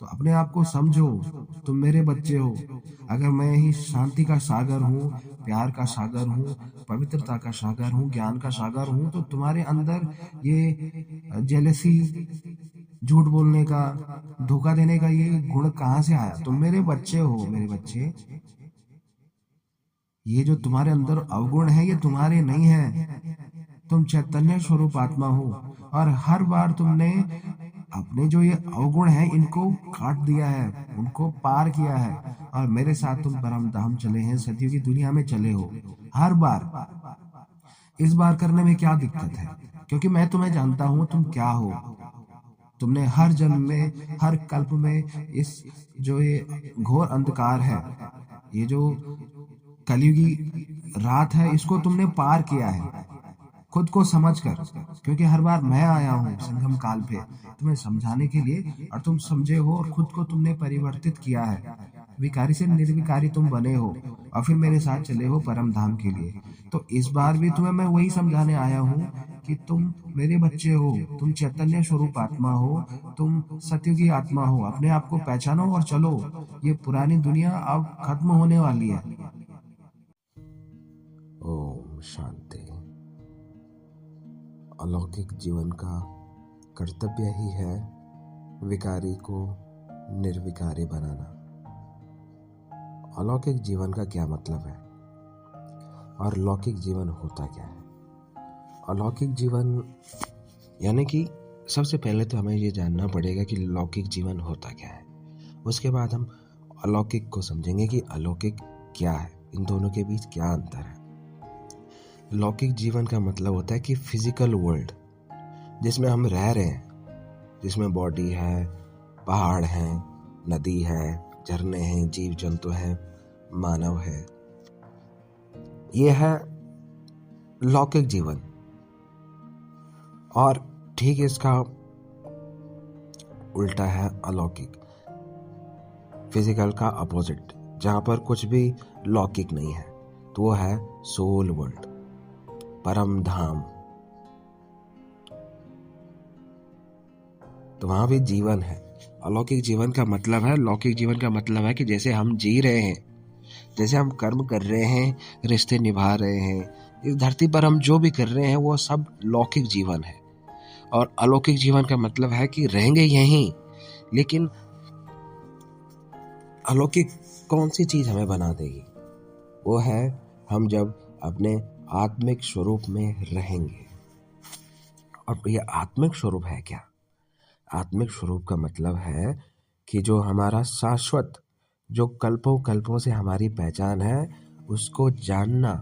तो अपने आप को समझो, तुम मेरे बच्चे हो। अगर मैं ही शांति का सागर हूँ, प्यार का सागर हूँ, पवित्रता का सागर हूँ, ज्ञान का सागर हूँ, तो तुम्हारे अंदर ये जेलसी, झूठ बोलने का, धोखा देने का ये गुण कहाँ से आया? तुम मेरे बच्चे हो, मेरे बच्चे। ये जो तुम्हारे अंदर अवगुण है ये तुम्हारे नहीं है। तुम चैतन्य स्वरूप आत्मा हो, और हर बार तुमने अपने जो ये अवगुण है इनको काट दिया है, उनको पार किया है, और मेरे साथ तुम परम धाम चले हैं, सदियों की दुनिया में चले हो। हर बार। इस बार करने में क्या दिक्कत है? क्योंकि मैं तुम्हें जानता हूं तुम क्या हो। तुमने हर जन्म में, हर कल्प में इस जो ये घोर अंधकार है, ये जो कलयुगी रात है, इसको तुमने पार किया है खुद को समझकर। क्योंकि हर बार मैं आया हूँ संगम काल पे तुम्हें समझाने के लिए, और तुम समझे हो और खुद को तुमने परिवर्तित किया है। विकारी से निर्विकारी तुम बने हो, और फिर मेरे साथ चले हो परम धाम के लिए। तो इस बार भी तुम्हें मैं वही समझाने आया हूँ कि तुम मेरे बच्चे हो, तुम चैतन्य स्वरूप आत्मा हो, तुम सत्युगी आत्मा हो। अपने आप को पहचानो और चलो। ये पुरानी दुनिया अब खत्म होने वाली है। ओम शांति। अलौकिक जीवन का कर्तव्य ही है विकारी को निर्विकारी बनाना। अलौकिक जीवन का क्या मतलब है और लौकिक जीवन होता क्या है? अलौकिक जीवन यानी कि सबसे पहले तो हमें ये जानना पड़ेगा कि लौकिक जीवन होता क्या है। उसके बाद हम अलौकिक को समझेंगे कि अलौकिक क्या है, इन दोनों के बीच क्या अंतर है। लौकिक जीवन का मतलब होता है कि फिजिकल वर्ल्ड जिसमें हम रह रहे हैं, जिसमें बॉडी है, पहाड़ हैं, नदी है, झरने हैं, जीव जंतु हैं, मानव है, ये है लौकिक जीवन। और ठीक इसका उल्टा है अलौकिक, फिजिकल का अपोजिट, जहां पर कुछ भी लौकिक नहीं है, तो वो है सोल वर्ल्ड, परम धाम। तो वहां भी जीवन है। अलौकिक जीवन का मतलब है, लौकिक जीवन का मतलब है कि जैसे हम जी रहे हैं, जैसे हम कर्म कर रहे हैं, रिश्ते निभा रहे हैं, इस धरती पर हम जो भी कर रहे हैं वो सब लौकिक जीवन है। और अलौकिक जीवन का मतलब है कि रहेंगे यहीं, लेकिन अलौकिक कौन सी चीज हमें बना देगी? वो है हम जब अपने आत्मिक स्वरूप में रहेंगे। और ये आत्मिक स्वरूप है क्या? आत्मिक स्वरूप का मतलब है कि जो हमारा शाश्वत, जो कल्पों कल्पों से हमारी पहचान है, उसको जानना,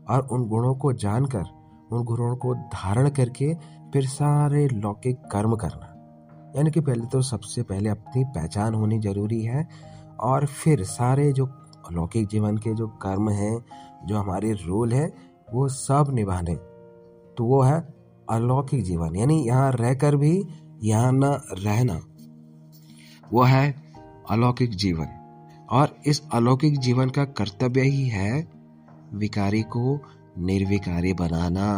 और उन गुणों को जानकर, उन गुणों को धारण करके फिर सारे लौकिक कर्म करना। यानी कि पहले तो सबसे पहले अपनी पहचान होनी जरूरी है, और फिर सारे जो लौकिक जीवन के जो कर्म हैं, जो हमारे रोल है, वो सब निभाने। तो वो है अलौकिक जीवन, यानी यहाँ रहकर भी यहाँ न रहना, वो है अलौकिक जीवन। और इस अलौकिक जीवन का कर्तव्य ही है विकारी को निर्विकारी बनाना।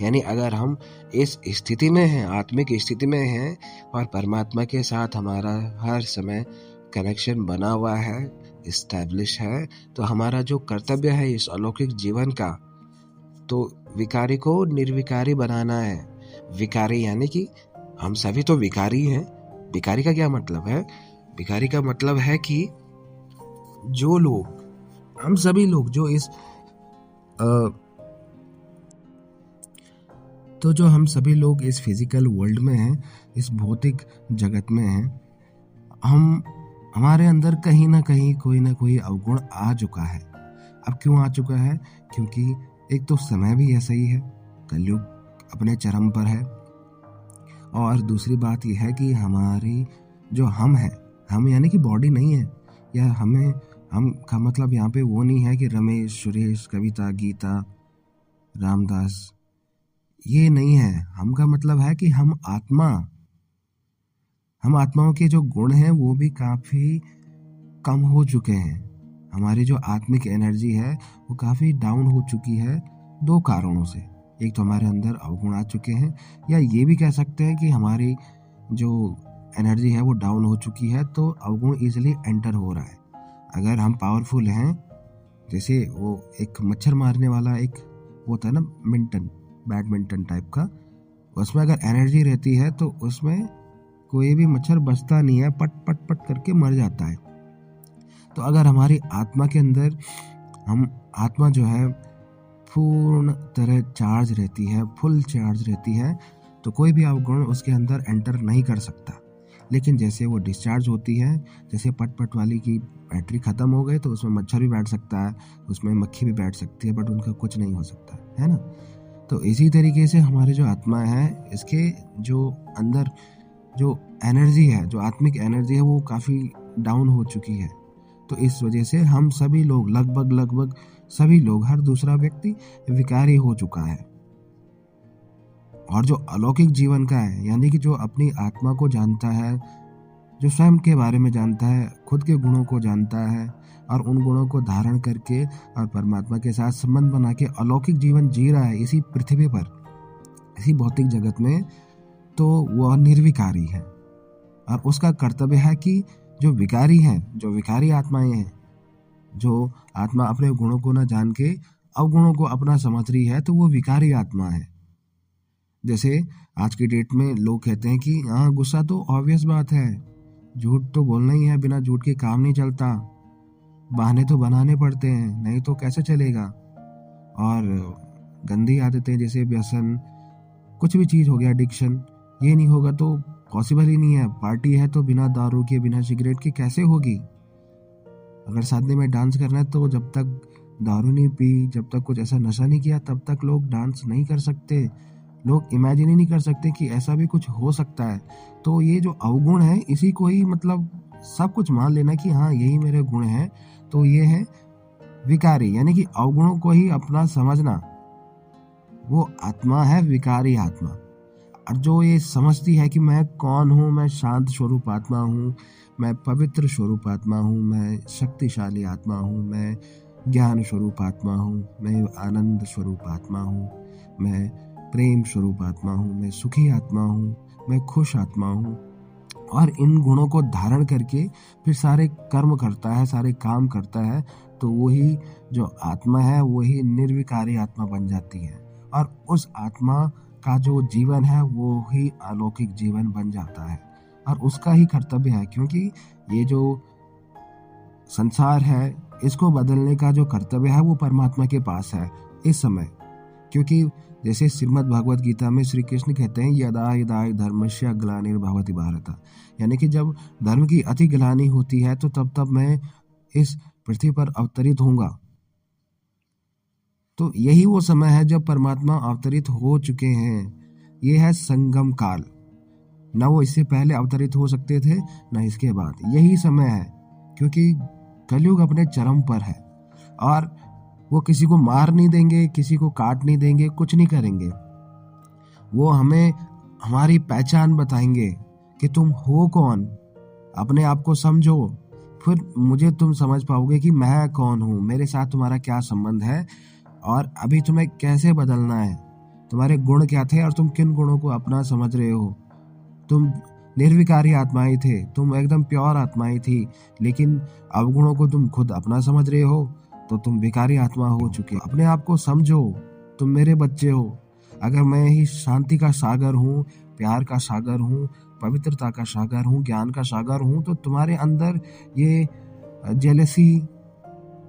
यानी अगर हम इस स्थिति में हैं, आत्मिक स्थिति में हैं, और परमात्मा के साथ हमारा हर समय कनेक्शन बना हुआ है, इस्टेब्लिश है, तो हमारा जो कर्तव्य है इस अलौकिक जीवन का, तो विकारी को निर्विकारी बनाना है। विकारी यानी कि हम सभी तो विकारी हैं। विकारी का क्या मतलब है? विकारी का मतलब है कि जो लोग, हम सभी लोग जो इस तो जो हम सभी लोग इस फिजिकल वर्ल्ड में हैं, इस भौतिक जगत में हैं, हमारे अंदर कहीं ना कहीं कोई ना कोई अवगुण आ चुका है। अब क्यों आ चुका है? क्योंकि एक तो समय भी ऐसा ही है, कलयुग अपने चरम पर है, और दूसरी बात यह है कि हमारी जो हम है, हम यानी कि बॉडी नहीं है, या हम का मतलब यहाँ पे वो नहीं है कि रमेश, सुरेश, कविता, गीता, रामदास, ये नहीं है। हम का मतलब है कि हम आत्माओं के जो गुण हैं वो भी काफी कम हो चुके हैं। हमारी जो आत्मिक एनर्जी है वो काफी डाउन हो चुकी है, दो कारणों से। एक तो हमारे अंदर अवगुण आ चुके हैं, या ये भी कह सकते हैं कि हमारी जो एनर्जी है वो डाउन हो चुकी है, तो अवगुण इजीली एंटर हो रहा है। अगर हम पावरफुल हैं, जैसे वो एक मच्छर मारने वाला एक वो होता है ना, बैडमिंटन टाइप का, उसमें अगर एनर्जी रहती है तो उसमें कोई भी मच्छर बचता नहीं है, पट पट पट करके मर जाता है। तो अगर हमारी आत्मा के अंदर हम आत्मा जो है पूर्ण तरह चार्ज रहती है, फुल चार्ज रहती है, तो कोई भी अवगुण उसके अंदर एंटर नहीं कर सकता। लेकिन जैसे वो डिस्चार्ज होती है, जैसे पट वाली की बैटरी ख़त्म हो गई, तो उसमें मच्छर भी बैठ सकता है, उसमें मक्खी भी बैठ सकती है, बट उनका कुछ नहीं हो सकता है ना। तो इसी तरीके से हमारे जो आत्मा है, इसके जो अंदर जो एनर्जी है, जो आत्मिक एनर्जी है, वो काफ़ी डाउन हो चुकी है। तो इस वजह से हम सभी लोग लगभग सभी लोग, हर दूसरा व्यक्ति विकारी हो चुका है। और जो अलौकिक जीवन का है, यानी कि जो अपनी आत्मा को जानता है, जो स्वयं के बारे में जानता है, खुद के गुणों को जानता है और उन गुणों को धारण करके और परमात्मा के साथ संबंध बना के अलौकिक जीवन जी रहा है इसी पृथ्वी पर, इसी भौतिक जगत में, तो वह निर्विकारी है। और उसका कर्तव्य है कि जो विकारी हैं, जो विकारी आत्माएं हैं, जो आत्मा अपने गुणों को न जान के अवगुणों को अपना समझ रही है, तो वो विकारी आत्मा है। जैसे आज की डेट में लोग कहते हैं कि हाँ, गुस्सा तो ऑब्वियस बात है, झूठ तो बोलना ही है, बिना झूठ के काम नहीं चलता, बहाने तो बनाने पड़ते हैं, नहीं तो कैसे चलेगा। और गंदी आदतें जैसे व्यसन, कुछ भी चीज़ हो गया, एडिक्शन, ये नहीं होगा तो पॉसिबल ही नहीं है। पार्टी है तो बिना दारू के, बिना सिगरेट के कैसे होगी। अगर शादी में डांस करना है तो जब तक दारू नहीं पी, जब तक कुछ ऐसा नशा नहीं किया, तब तक लोग डांस नहीं कर सकते। लोग इमेजिन ही नहीं कर सकते कि ऐसा भी कुछ हो सकता है। तो ये जो अवगुण है, इसी को ही मतलब सब कुछ मान लेना कि हाँ, यही मेरे गुण हैं, तो ये है विकारी, यानी कि अवगुणों को ही अपना समझना, वो आत्मा है विकारी आत्मा। और जो ये समझती है कि मैं कौन हूँ, मैं शांत स्वरूप आत्मा हूँ, मैं पवित्र स्वरूप आत्मा हूँ, मैं शक्तिशाली आत्मा हूँ, मैं ज्ञान स्वरूप आत्मा हूँ, मैं आनंद स्वरूप आत्मा हूँ, मैं प्रेम स्वरूप आत्मा हूँ, मैं सुखी आत्मा हूँ, मैं खुश आत्मा हूँ, और इन गुणों को धारण करके फिर सारे कर्म करता है, सारे काम करता है, तो वही जो आत्मा है वही निर्विकारी आत्मा बन जाती है। और उस आत्मा का जो जीवन है वो ही अलौकिक जीवन बन जाता है। और उसका ही कर्तव्य है, क्योंकि ये जो संसार है, इसको बदलने का जो कर्तव्य है वो परमात्मा के पास है इस समय। क्योंकि जैसे श्रीमद् भगवत गीता में श्री कृष्ण कहते हैं, यदा यदा धर्मस्य ग्लानिर्भवति भारत, यानी कि जब धर्म की अति ग्लानि होती है तो तब मैं इस पृथ्वी पर अवतरित होऊंगा। तो यही वो समय है जब परमात्मा अवतरित हो चुके हैं। ये है संगम काल, ना वो इससे पहले अवतरित हो सकते थे, ना इसके बाद। यही समय है, क्योंकि कलयुग अपने चरम पर है और वो किसी को मार नहीं देंगे, किसी को काट नहीं देंगे, कुछ नहीं करेंगे। वो हमें हमारी पहचान बताएंगे कि तुम हो कौन, अपने आप को समझो, फिर मुझे तुम समझ पाओगे कि मैं कौन हूँ, मेरे साथ तुम्हारा क्या संबंध है और अभी तुम्हें कैसे बदलना है, तुम्हारे गुण क्या थे और तुम किन गुणों को अपना समझ रहे हो। तुम निर्विकारी आत्माएं थे, तुम एकदम प्योर आत्माएं थी, लेकिन अवगुणों को तुम खुद अपना समझ रहे हो, तो तुम विकारी आत्मा हो चुके। अपने आप को समझो, तुम मेरे बच्चे हो। अगर मैं ही शांति का सागर हूँ, प्यार का सागर हूँ, पवित्रता का सागर हूँ, ज्ञान का सागर हूँ, तो तुम्हारे अंदर ये जेलसी,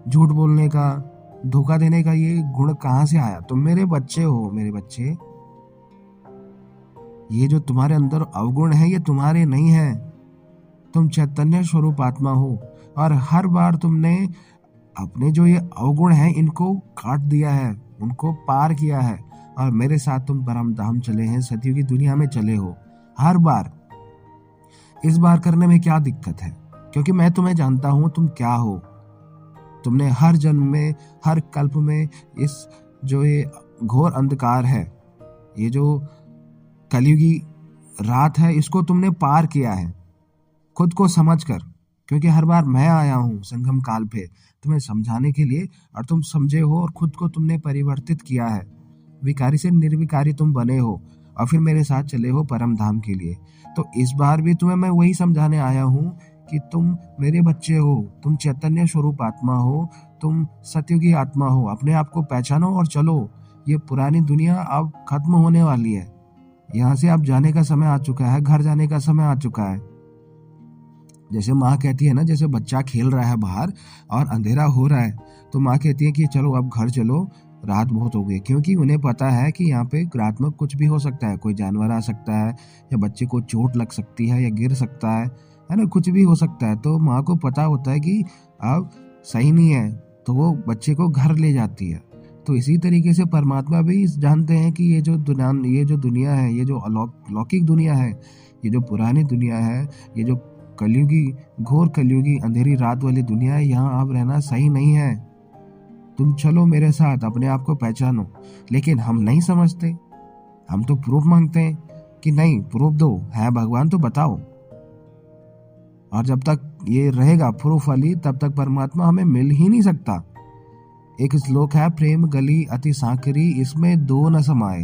झूठ बोलने का, धोखा देने का ये गुण कहाँ से आया। तुम मेरे बच्चे हो, मेरे बच्चे। ये जो तुम्हारे अंदर अवगुण है ये तुम्हारे नहीं है, तुम चैतन्य स्वरूप आत्मा हो। और हर बार तुमने अपने जो ये अवगुण हैं इनको काट दिया है, उनको पार किया है, और मेरे साथ तुम परम धाम चले हैं, सदियों की दुनिया में चले हो। हर बार इस बार करने में क्या दिक्कत है, क्योंकि मैं तुम्हें जानता हूं तुम क्या हो। तुमने हर जन्म में, हर कल्प में इस जो ये घोर अंधकार है, ये जो कलयुगी रात है, इसको तुमने पार किया है खुद को समझकर। क्योंकि हर बार मैं आया हूँ संगम काल पे तुम्हें समझाने के लिए, और तुम समझे हो और खुद को तुमने परिवर्तित किया है। विकारी से निर्विकारी तुम बने हो और फिर मेरे साथ चले हो परम धाम के लिए। तो इस बार भी तुम्हें मैं वही समझाने आया हूँ कि तुम मेरे बच्चे हो, तुम चैतन्य स्वरूप आत्मा हो, तुम सत्य की आत्मा हो। अपने आप को पहचानो और चलो। ये पुरानी दुनिया अब खत्म होने वाली है। यहाँ से अब जाने का समय आ चुका है, घर जाने का समय आ चुका है। जैसे माँ कहती है ना, जैसे बच्चा खेल रहा है बाहर और अंधेरा हो रहा है, तो माँ कहती है कि चलो अब घर चलो, रात बहुत हो गई। क्योंकि उन्हें पता है कि यहाँ पे रात में कुछ भी हो सकता है, कोई जानवर आ सकता है, या बच्चे को चोट लग सकती है, या गिर सकता है ना, कुछ भी हो सकता है। तो माँ को पता होता है कि अब सही नहीं है, तो वो बच्चे को घर ले जाती है। तो इसी तरीके से परमात्मा भी जानते हैं कि ये जो दुनिया है, ये जो अलौकिक दुनिया है, ये जो पुरानी दुनिया है, ये जो कलयुगी, घोर कलयुगी अंधेरी रात वाली दुनिया है, यहाँ अब रहना सही नहीं है। तुम चलो मेरे साथ, अपने आप को पहचानो। लेकिन हम नहीं समझते, हम तो प्रूफ मांगते हैं कि नहीं, प्रूफ दो, है भगवान तो बताओ। और जब तक ये रहेगा प्रूफ वाली, तब तक परमात्मा हमें मिल ही नहीं सकता। एक श्लोक है, प्रेम गली अति सांकरी, इसमें दो न समाए।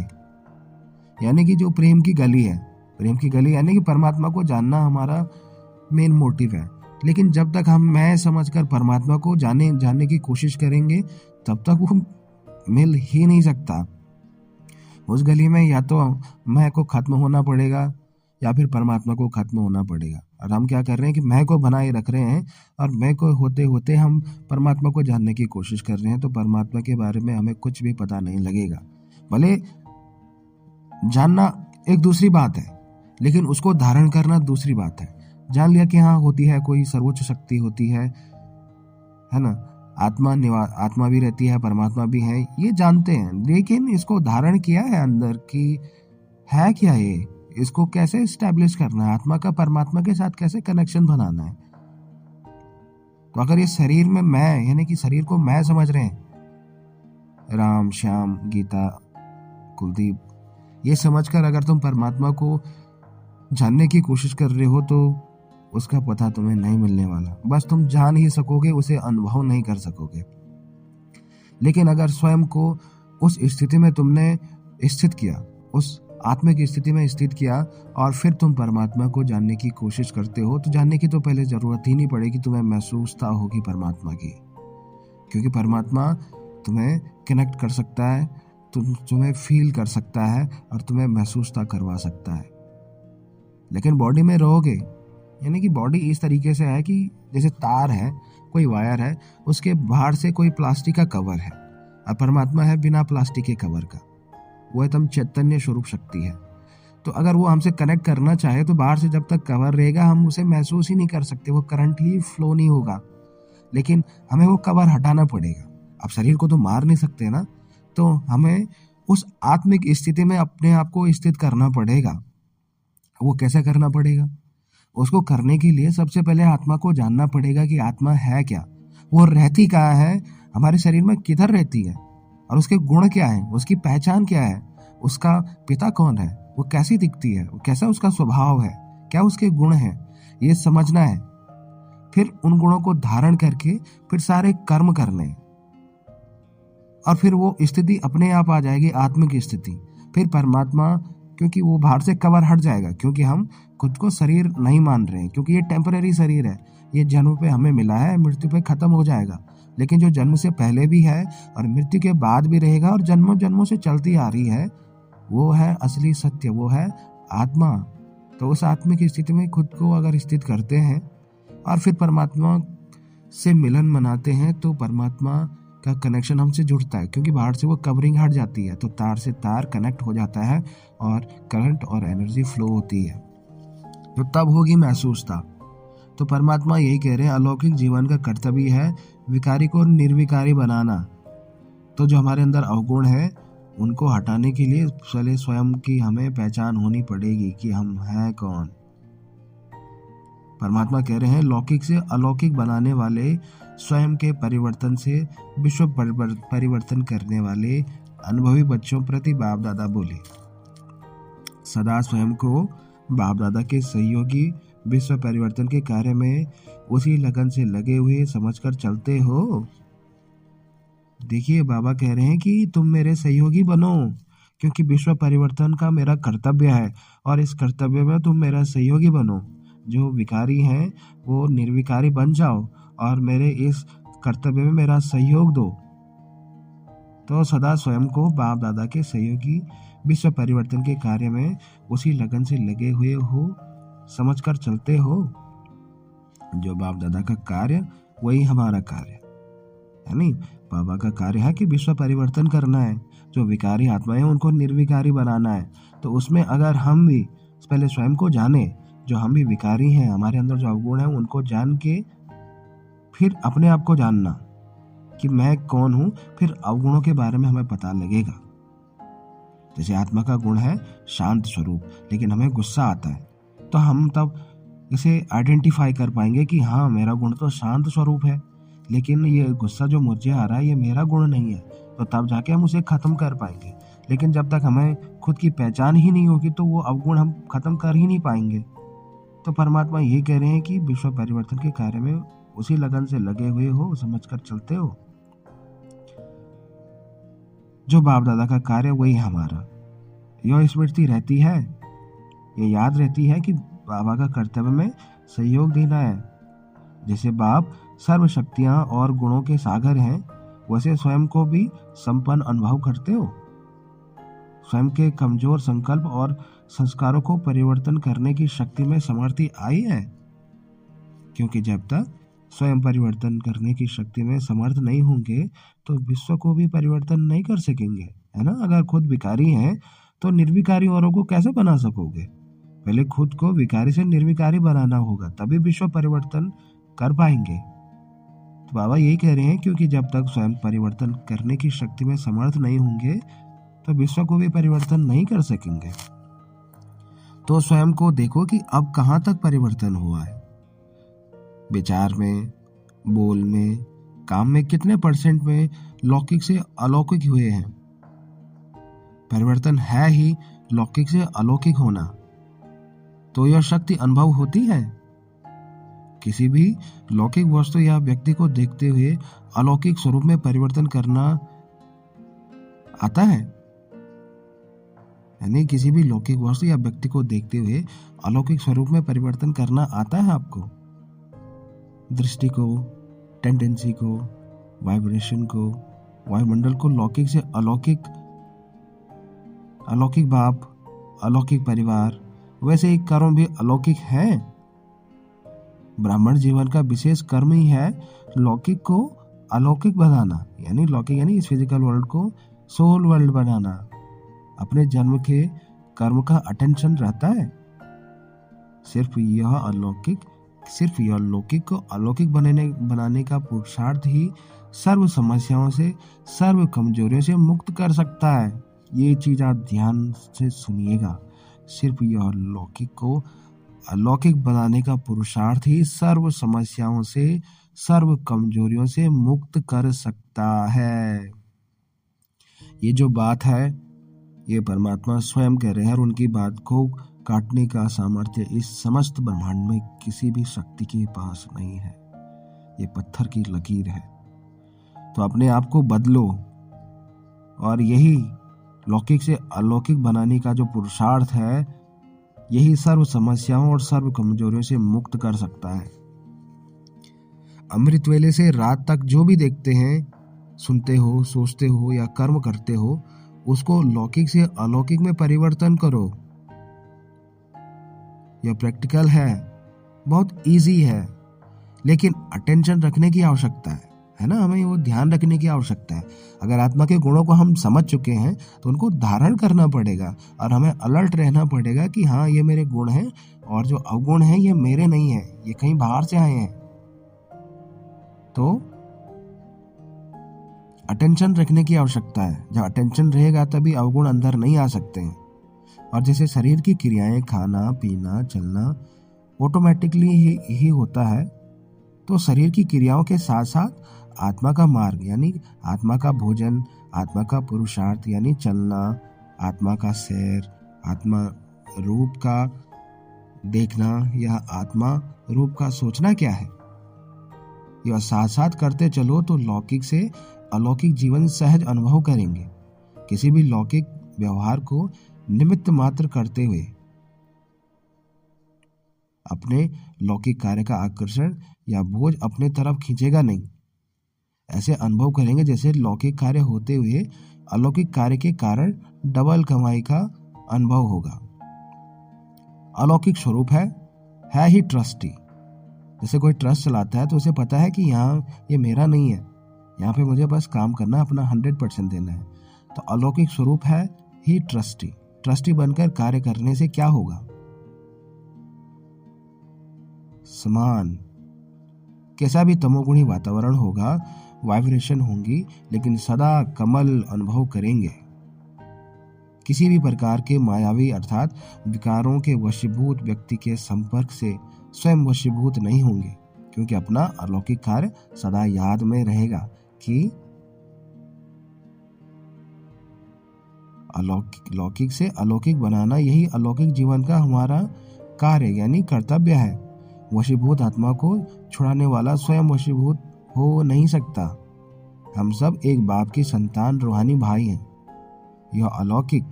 यानी कि जो प्रेम की गली है, प्रेम की गली यानी कि परमात्मा को जानना हमारा मेन मोटिव है। लेकिन जब तक हम मैं समझकर परमात्मा को जानने की कोशिश करेंगे, तब तक वो मिल ही नहीं सकता। उस गली में या तो मैं को खत्म होना पड़ेगा, या फिर परमात्मा को खत्म होना पड़ेगा। और हम क्या कर रहे हैं कि मैं को बनाए रख रहे हैं, और मैं को होते होते हम परमात्मा को जानने की कोशिश कर रहे हैं। तो परमात्मा के बारे में हमें कुछ भी पता नहीं लगेगा। भले जानना एक दूसरी बात है, लेकिन उसको धारण करना दूसरी बात है। जान लिया कि हाँ होती है, कोई सर्वोच्च शक्ति होती है ना, आत्मा भी रहती है, परमात्मा भी है, ये जानते हैं। लेकिन इसको धारण किया है अंदर कि है क्या ये, इसको कैसे एस्टैब्लिश करना है, आत्मा का परमात्मा के साथ कैसे कनेक्शन बनाना है। तो अगर ये शरीर में मैं, यानी कि शरीर को मैं समझ रहे हैं, राम, श्याम, गीता, कुलदीप, ये समझकर अगर तुम परमात्मा को जानने की कोशिश कर रहे हो, तो उसका पता तुम्हें नहीं मिलने वाला। बस तुम जान ही सकोगे, उसे अनुभव नहीं कर सकोगे। लेकिन अगर स्वयं को उस स्थिति में तुमने स्थित किया, उस आत्मिक स्थिति में स्थित किया, और फिर तुम परमात्मा को जानने की कोशिश करते हो, तो जानने की तो पहले जरूरत ही नहीं पड़ेगी, तुम्हें महसूसता होगी परमात्मा की। क्योंकि परमात्मा तुम्हें कनेक्ट कर सकता है, तुम्हें फील कर सकता है, और तुम्हें महसूसता करवा सकता है। लेकिन बॉडी में रहोगे, यानी कि बॉडी इस तरीके से है कि जैसे तार है, कोई वायर है, उसके बाहर से कोई प्लास्टिक का कवर है, और परमात्मा है बिना प्लास्टिक के कवर का। वो एकदम चैतन्य स्वरूप शक्ति है। तो अगर वो हमसे कनेक्ट करना चाहे, तो बाहर से जब तक कवर रहेगा, हम उसे महसूस ही नहीं कर सकते, वो करंट ही फ्लो नहीं होगा। लेकिन हमें वो कवर हटाना पड़ेगा। अब शरीर को तो मार नहीं सकते ना, तो हमें उस आत्मिक स्थिति में अपने आप को स्थित करना पड़ेगा। वो कैसे करना पड़ेगा? उसको करने के लिए सबसे पहले आत्मा को जानना पड़ेगा कि आत्मा है क्या, वो रहती कहाँ है, हमारे शरीर में किधर रहती है, और उसके गुण क्या है, उसकी पहचान क्या है, उसका पिता कौन है, वो कैसी दिखती है, वो कैसा उसका स्वभाव है, क्या उसके गुण हैं, ये समझना है। फिर उन गुणों को धारण करके फिर सारे कर्म करने, और फिर वो स्थिति अपने आप आ जाएगी, आत्मिक स्थिति। फिर परमात्मा, क्योंकि वो बाहर से कवर हट जाएगा, क्योंकि हम खुद को शरीर नहीं मान रहे हैं, क्योंकि ये टेम्पररी शरीर है, ये जन्म पे हमें मिला है, मृत्यु पे खत्म हो जाएगा। लेकिन जो जन्म से पहले भी है और मृत्यु के बाद भी रहेगा और जन्मों जन्मों से चलती आ रही है, वो है असली सत्य, वो है आत्मा। तो उस आत्मिक स्थिति में खुद को अगर स्थित करते हैं और फिर परमात्मा से मिलन मनाते हैं, तो परमात्मा का कनेक्शन हमसे जुड़ता है, क्योंकि बाहर से वो कवरिंग हट जाती है, तो तार से तार कनेक्ट हो जाता है और करंट और एनर्जी फ्लो होती है, तो तब होगी महसूसता। तो परमात्मा यही कह रहे हैं, अलौकिक जीवन का कर्तव्य है विकारी को निर्विकारी बनाना। तो जो हमारे अंदर अवगुण है, उनको हटाने के लिए पहले स्वयं की हमें पहचान होनी पड़ेगी कि हम हैं कौन। परमात्मा कह रहे हैं, लौकिक से अलौकिक बनाने वाले, स्वयं के परिवर्तन से विश्व परिवर्तन करने वाले अनुभवी बच्चों प्रति बाप दादा बोले, सदा स्वयं को बाप दादा के सहयोगी विश्व परिवर्तन के कार्य में उसी लगन से लगे हुए समझकर चलते हो। देखिए, बाबा कह रहे हैं कि तुम मेरे सहयोगी बनो, क्योंकि विश्व परिवर्तन का मेरा कर्तव्य है और इस कर्तव्य में तुम मेरा सहयोगी बनो। जो विकारी हैं वो निर्विकारी बन जाओ और मेरे इस कर्तव्य में मेरा सहयोग दो। तो सदा स्वयं को बाप दादा के सहयोगी विश्व परिवर्तन के कार्य में उसी लगन से लगे हुए हो समझकर चलते हो। जो बाप दादा का कार्य वही हमारा कार्य है। नहीं, बाबा का कार्य है कि विश्व परिवर्तन करना है। जो विकारी आत्माएं उनको निर्विकारी बनाना है। तो उसमें अगर हम भी पहले स्वयं को जाने, जो हम भी विकारी हैं, हमारे अंदर जो अवगुण है उनको जान के फिर अपने आप को जानना कि मैं कौन हूं, फिर अवगुणों के बारे में हमें पता लगेगा। जैसे आत्मा का गुण है शांत स्वरूप, लेकिन हमें गुस्सा आता है, तो हम तब इसे आइडेंटिफाई कर पाएंगे कि हाँ, मेरा गुण तो शांत स्वरूप है, लेकिन ये गुस्सा जो मुझे आ रहा है ये मेरा गुण नहीं है। तो तब जाके हम उसे खत्म कर पाएंगे। लेकिन जब तक हमें खुद की पहचान ही नहीं होगी तो वो अवगुण हम खत्म कर ही नहीं पाएंगे। तो परमात्मा यही कह रहे हैं कि विश्व परिवर्तन के कार्य में उसी लगन से लगे हुए हो, समझकर चलते हो। जो बाप दादा का कार्य वही हमारा। यह स्मृति रहती है, ये याद रहती है कि बाबा का कर्तव्य में सहयोग देना है। जैसे बाप सर्व शक्तियां और गुणों के सागर हैं, वैसे स्वयं को भी संपन्न अनुभव करते हो। स्वयं के कमजोर संकल्प और संस्कारों को परिवर्तन करने की शक्ति में समर्थी आई है। क्योंकि जब तक स्वयं परिवर्तन करने की शक्ति में समर्थ नहीं होंगे तो विश्व को भी परिवर्तन नहीं कर सकेंगे, है ना। अगर खुद विकारी हैं तो निर्विकारी औरों को कैसे बना सकोगे? पहले खुद को विकारी से निर्विकारी बनाना होगा, तभी विश्व परिवर्तन कर पाएंगे। तो बाबा यही कह रहे हैं, क्योंकि जब तक स्वयं परिवर्तन करने की शक्ति में समर्थ नहीं होंगे तो विश्व को भी परिवर्तन नहीं कर सकेंगे। तो स्वयं को देखो कि अब कहां तक परिवर्तन हुआ है। विचार में, बोल में, काम में कितने परसेंट में लौकिक से अलौकिक हुए हैं। परिवर्तन है ही लौकिक से अलौकिक होना, तो यह शक्ति अनुभव होती है। किसी भी लौकिक वस्तु या व्यक्ति को देखते हुए अलौकिक स्वरूप में परिवर्तन करना आता है। यानी किसी भी लौकिक वस्तु या व्यक्ति को देखते हुए अलौकिक स्वरूप में परिवर्तन करना आता है आपको। दृष्टि को, टेंडेंसी को, वाइब्रेशन को, वायुमंडल को लौकिक से अलौकिक, अलौकिक बाप, अलौकिक परिवार, वैसे ही कर्म भी अलौकिक है। ब्राह्मण जीवन का विशेष कर्म ही है लौकिक को अलौकिक बनाना। यानी लौकिक यानी इस फिजिकल वर्ल्ड को सोल वर्ल्ड बनाना। अपने जन्म के कर्म का अटेंशन रहता है। सिर्फ यह लौकिक को अलौकिक बनाने का पुरुषार्थ ही सर्व समस्याओं से, सर्व कमजोरियों से मुक्त कर सकता है। ये चीज आप ध्यान से सुनिएगा। सिर्फ यह लौकिक को अलौकिक बनाने का पुरुषार्थ ही सर्व समस्याओं से, सर्व कमजोरियों से मुक्त कर सकता है। ये जो बात है ये परमात्मा स्वयं कह रहे हैं और उनकी बात को काटने का सामर्थ्य इस समस्त ब्रह्मांड में किसी भी शक्ति के पास नहीं है। ये पत्थर की लकीर है। तो अपने आप को बदलो और यही लौकिक से अलौकिक बनाने का जो पुरुषार्थ है, यही सर्व समस्याओं और सर्व कमजोरियों से मुक्त कर सकता है। अमृत वेले से रात तक जो भी देखते हैं, सुनते हो, सोचते हो या कर्म करते हो, उसको लौकिक से अलौकिक में परिवर्तन करो। यह प्रैक्टिकल है, बहुत इजी है, लेकिन अटेंशन रखने की आवश्यकता है ना। हमें वो ध्यान रखने की आवश्यकता है। अगर आत्मा के गुणों को हम समझ चुके हैं तो उनको धारण करना पड़ेगा और हमें अलर्ट रहना पड़ेगा कि हाँ, ये मेरे गुण हैं और जो अवगुण हैं ये मेरे नहीं है, ये कहीं बाहर से आए हैं। तो अटेंशन रखने की आवश्यकता है। जब अटेंशन रहेगा तभी अवगुण अंदर नहीं आ सकते हैं। और जैसे शरीर की क्रियाएं, खाना, पीना, चलना ऑटोमेटिकली ही होता है, तो शरीर की क्रियाओं के साथ साथ आत्मा का मार्ग यानी आत्मा का भोजन, आत्मा का पुरुषार्थ यानी चलना, आत्मा का सैर, आत्मा रूप का देखना या आत्मा रूप का सोचना क्या है, यह साथ साथ करते चलो तो लौकिक से अलौकिक जीवन सहज अनुभव करेंगे। किसी भी लौकिक व्यवहार को निमित्त मात्र करते हुए अपने लौकिक कार्य का आकर्षण या बोझ अपने तरफ खींचेगा नहीं। ऐसे अनुभव करेंगे जैसे लौकिक कार्य होते हुए अलौकिक कार्य के कारण डबल कमाई का अनुभव होगा। अलौकिक स्वरूप है ही ट्रस्टी। जैसे कोई ट्रस्ट चलाता है तो उसे पता है कि यहाँ ये मेरा नहीं है, यहाँ पे मुझे बस काम करना, अपना 100% देना है। तो अलौकिक स्वरूप है ही ट्रस्टी। ट्रस्टी बनकर कार्य करने से क्या होगा? समान कैसा भी तमोगुणी वातावरण होगा, वाइब्रेशन होंगी, लेकिन सदा कमल अनुभव करेंगे। किसी भी प्रकार के मायावी अर्थात विकारों के वशीभूत व्यक्ति के संपर्क से स्वयं वशीभूत नहीं होंगे, क्योंकि अपना अलौकिक कार्य सदा याद में रहेगा कि लौकिक से अलौकिक बनाना यही अलौकिक जीवन का हमारा कार्य यानी कर्तव्य है। वशीभूत आत्मा को छुड़ाने वाला स्वयं वशीभूत हो नहीं सकता। हम सब एक बाप की संतान रूहानी भाई हैं। यह अलौकिक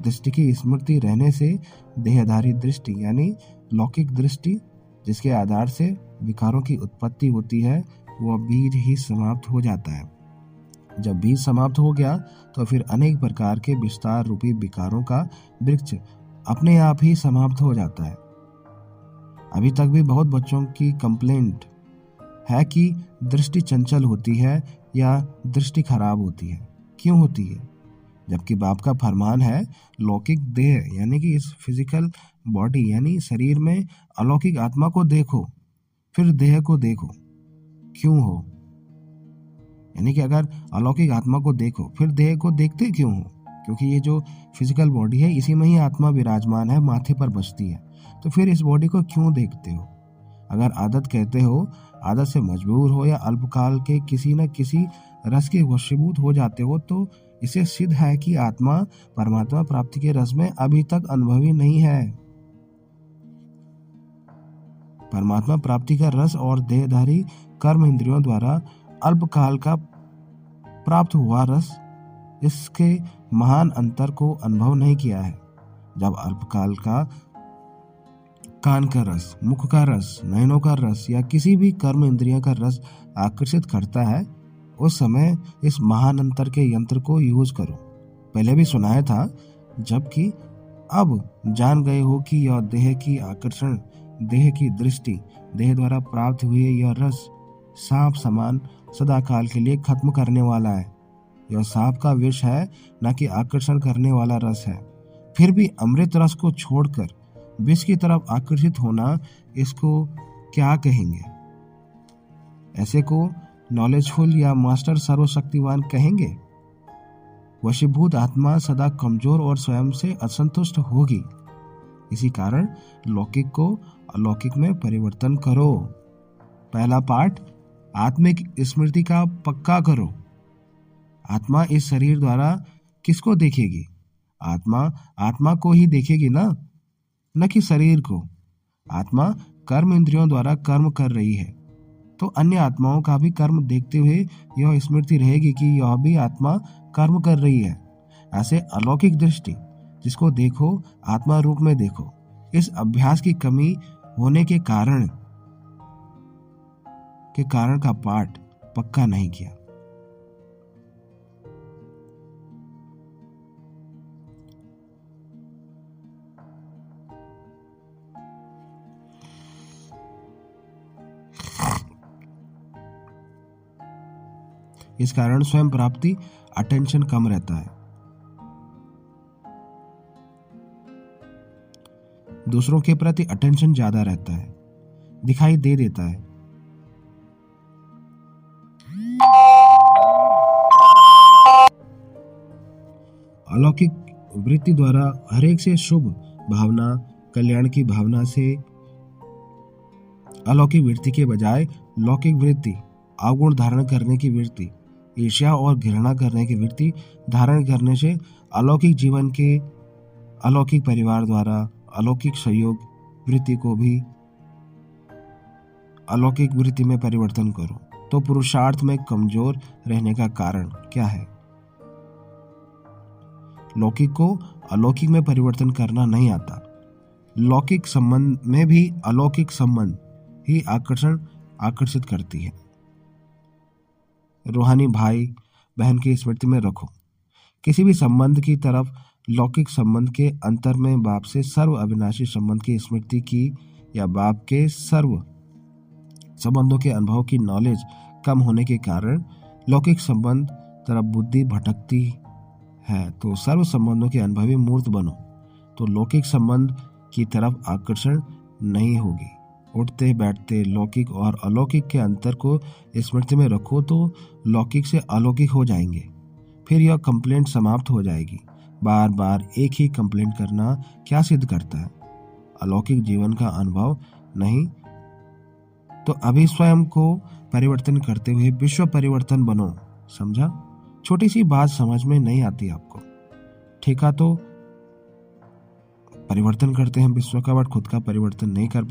दृष्टि की स्मृति रहने से देहधारी दृष्टि यानी लौकिक दृष्टि जिसके आधार से विकारों की उत्पत्ति होती है, वह बीज ही समाप्त हो जाता है। जब बीज समाप्त हो गया तो फिर अनेक प्रकार के विस्तार रूपी विकारों का वृक्ष अपने आप ही समाप्त हो जाता है। अभी तक भी बहुत बच्चों की कंप्लेंट है कि दृष्टि चंचल होती है या दृष्टि खराब होती है। क्यों होती है? जबकि बाप का फरमान है लौकिक देह यानी कि इस फिजिकल बॉडी यानी शरीर में अलौकिक आत्मा को देखो फिर देह को देखो। क्यों हो? यानी कि अगर अलौकिक आत्मा को देखो फिर देह को देखते क्यों हो? क्योंकि ये जो फिजिकल बॉडी है इसी में ही आत्मा विराजमान है, माथे पर बसती है। तो फिर इस बॉडी को क्यों देखते हो? अगर आदत कहते हो, आदत से मजबूर हो या अल्पकाल के किसी न किसी रस के वशीभूत हो जाते हो, तो इसे सिद्ध है कि आत्मा परमात्मा प्राप्ति के रस में अभी तक अनुभवी नहीं है। परमात्मा प्राप्ति का रस और देहधारी कर्म इंद्रियों द्वारा अल्पकाल का प्राप्त हुआ रस, इसके महान अंतर को अनुभव नहीं किया है। जब अल्पकाल का कान का रस, मुख का रस, नयनों का रस या किसी भी कर्म इंद्रियों का रस आकर्षित करता है, उस समय इस महान अंतर के यंत्र को यूज करो। पहले भी सुनाया था, जबकि अब जान गए हो कि यह देह की आकर्षण, देह की दृष्टि, देह द्वारा प्राप्त हुए यह रस सांप समान सदा काल के लिए खत्म करने वाला है। यह सांप का विष है, न कि आकर्षण करने वाला रस है। फिर भी अमृत रस को छोड़कर विष की तरफ आकर्षित होना, इसको क्या कहेंगे? ऐसे को नॉलेजफुल या मास्टर सर्वशक्तिवान कहेंगे? वशीभूत आत्मा सदा कमजोर और स्वयं से असंतुष्ट होगी। इसी कारण लौकिक को अलौकिक में परिवर्तन करो। पहला पाठ, आत्मिक स्मृति का पक्का करो। आत्मा इस शरीर द्वारा किसको देखेगी? आत्मा को ही देखेगी न कि शरीर को। आत्मा कर्म इंद्रियों द्वारा कर्म कर रही है, तो अन्य आत्माओं का भी कर्म देखते हुए यह स्मृति रहेगी कि यह भी आत्मा कर्म कर रही है। ऐसे अलौकिक दृष्टि जिसको देखो आत्मा रूप में देखो। इस अभ्यास की कमी होने के कारण का पाठ पक्का नहीं किया। इस कारण स्वयं प्राप्ति अटेंशन कम रहता है, दूसरों के प्रति अटेंशन ज्यादा रहता है, दिखाई दे देता है। अलौकिक वृत्ति द्वारा हरेक से शुभ भावना, कल्याण की भावना से अलौकिक वृत्ति के बजाय लौकिक वृत्ति, अवगुण धारण करने की वृत्ति, ईर्ष्या और घृणा करने की वृत्ति धारण करने से अलौकिक जीवन के अलौकिक परिवार द्वारा अलौकिक सहयोग वृत्ति को भी अलौकिक वृत्ति में परिवर्तन करो। तो पुरुषार्थ में कमजोर रहने का कारण क्या है? लौकिक को अलौकिक में परिवर्तन करना नहीं आता। लौकिक संबंध में भी अलौकिक संबंध ही आकर्षित करती है। रूहानी भाई बहन की स्मृति में रखो, किसी भी संबंध की तरफ लौकिक संबंध के अंतर में बाप से सर्व अविनाशी संबंध की स्मृति की या बाप के सर्व संबंधों के अनुभव की नॉलेज कम होने के कारण लौकिक संबंध तरफ बुद्धि भटकती है, तो सर्व संबंधों के अनुभवी मूर्त बनो तो लौकिक संबंध की तरफ आकर्षण नहीं होगी। उठते बैठते लौकिक और अलौकिक के अंतर को स्मृति में रखो तो लौकिक से अलौकिक हो जाएंगे। फिर यह कंप्लेंट समाप्त हो जाएगी। बार बार एक ही कंप्लेंट करना क्या सिद्ध करता है? अलौकिक जीवन का अनुभव नहीं। तो अभी स्वयं को परिवर्तन करते हुए विश्व परिवर्तन बनो। समझा? छोटी सी बात समझ में नहीं आती आपको, ठीक है? तो परिवर्तन करते हैं विश्व का, बट खुद का परिवर्तन नहीं कर पाते।